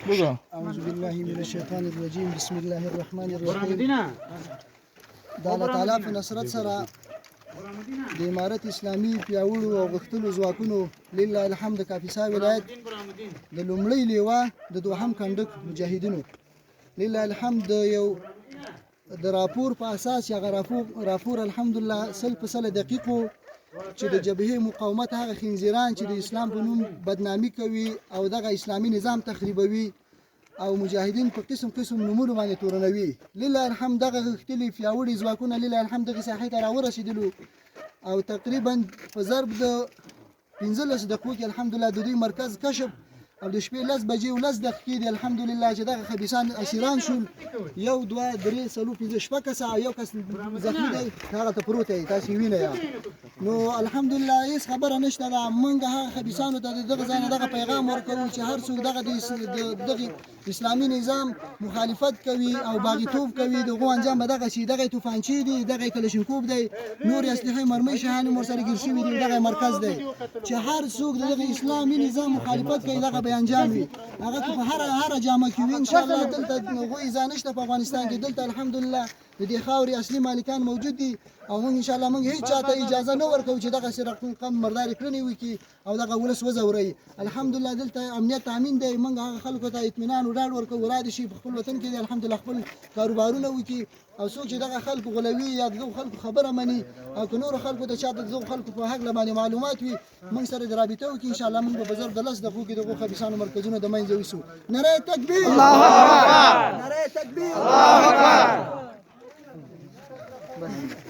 بگو. اعوذ بالله من الشیطان الرجیم بسم الله الرحمن الرحیم د الله تعالی په نصرت سره د امارت اسلامي پیاوړو او غښتلو ځواکونو لله الحمد کاپیسا ولایت د لومړۍ لیوه د دوهم کنډک مجاهدینو لله الحمد یو د راپور په اساس یا راپور الحمدلله 100% دقیقو چې د جبهه مقاومت هغه خنزیران چې د اسلام په نوم بدنامي کوي او دغه اسلامي نظام تخریبوي او مجاهدین په قسم قسم نومونو باندې تورنوي لله الحمد دغه غښتلي پیاوړي ځواکونه لله الحمد دغه ساحې ته راورسېدلو او تقریبا په ضرب د 15 دقیقو کې الحمدلله د دوی مرکز کشف او د شپې 10 بجې او 10 دقیقې دي الحمدلله چې دغه خبیثان اسیران شول 1 2 3 4 5 6 کسه او یو کس زخمی دی هغه ته پروت دی تاسو وینئ نو الحمدلله هیڅ خبره نشته دا موږ هغه خبیثانو ته دغه ځای دغه پیغام ورکوو چې هر څوک دغه اسلامي نظام مخالفت کوي او باغیتوب کوي دغه انجام به دغه شي دغه توفانچی دی دغه کلشنکوب دی نور اسلحه مرمۍ شهاني مرسل ګر شوي دي دغه مرکز دی چې هر څوک دغه اسلامي نظام مخالفت کوي دغه به انجام وي هغه په هر جامه کې وي ان شاء الله دلته غوي ځانشته په افغانستان کې دلته الحمدلله د دې خاورې اصلي مالکان موجود دي او موږ ان شاء الله موږ هیڅ چاته اجازه نه ورکوو چې دغه رقم مرداري کړنې وکړي او دغه ولس وځوري الحمدلله دلته امنیت تامین دی موږ هغه خلکو ته اطمینان او ډاډ ورکوو را دي شي په خپل وطن کې الحمدلله خپل کاروبارونه وکړي او څوک چې دغه خلکو غولوي یا دغه خلکو خبره مني او که نور خلکو ته چاته دغه خلکو په حق باندې معلومات وي موږ سره د رابطه وکړي ان شاء الله موږ به ضرب د 10 دقیقو کې دغه خبيثانو مرکزونه د منځه وسو نعره تکبیر الله اکبر نعره تکبیر الله اکبر